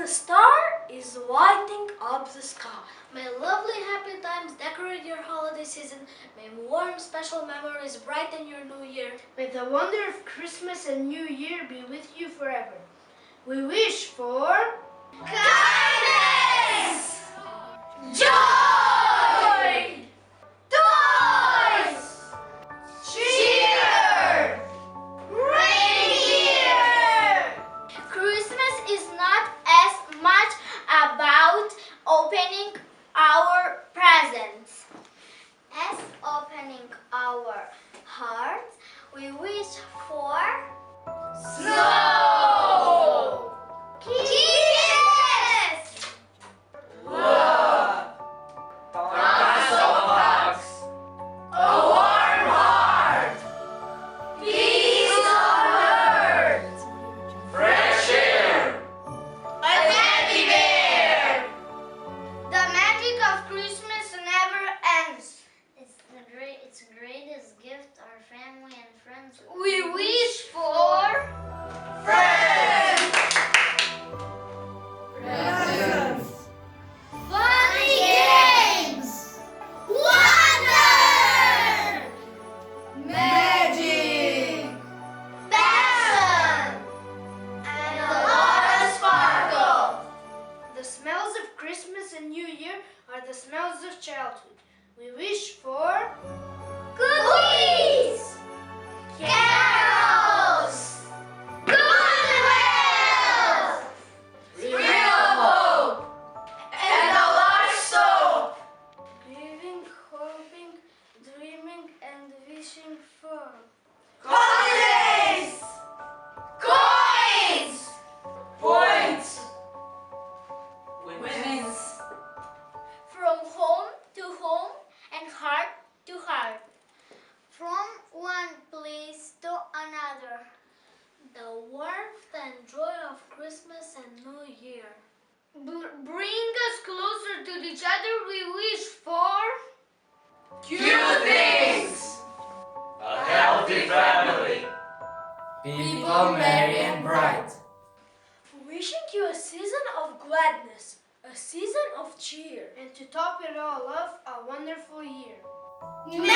star is lighting up the sky. May lovely happy times decorate your holiday season. May warm special memories brighten your new year. May the wonder of Christmas and New Year be with you forever. We wish for kindness, joy, toys, cheer, reindeer. Christmas is not as much about opening our presents as opening our hearts. We wish for snow, kisses, love, tons of hugs, a warm heart, peace on earth, fresh air, a teddy bear. The magic of Christmas never ends. It's the greatest gift our family and friends. We wish for Friends, presents, funny games, wonder, magic, passion, and a lot of sparkle. the smells of Christmas and New Year are the smells of childhood. We wish for Cookies, carols, goodwill, real hope, and a lot of soap. grieving, hoping, dreaming, and wishing for Holidays, coins, points, wins. from home to home and heart to heart, from one place to another. The warmth and joy of Christmas and New Year bring us closer to each other. We wish for Cute things, a healthy family, people merry and bright. Wishing you a season of gladness, a season of cheer. and to top it all off, a wonderful year. Merry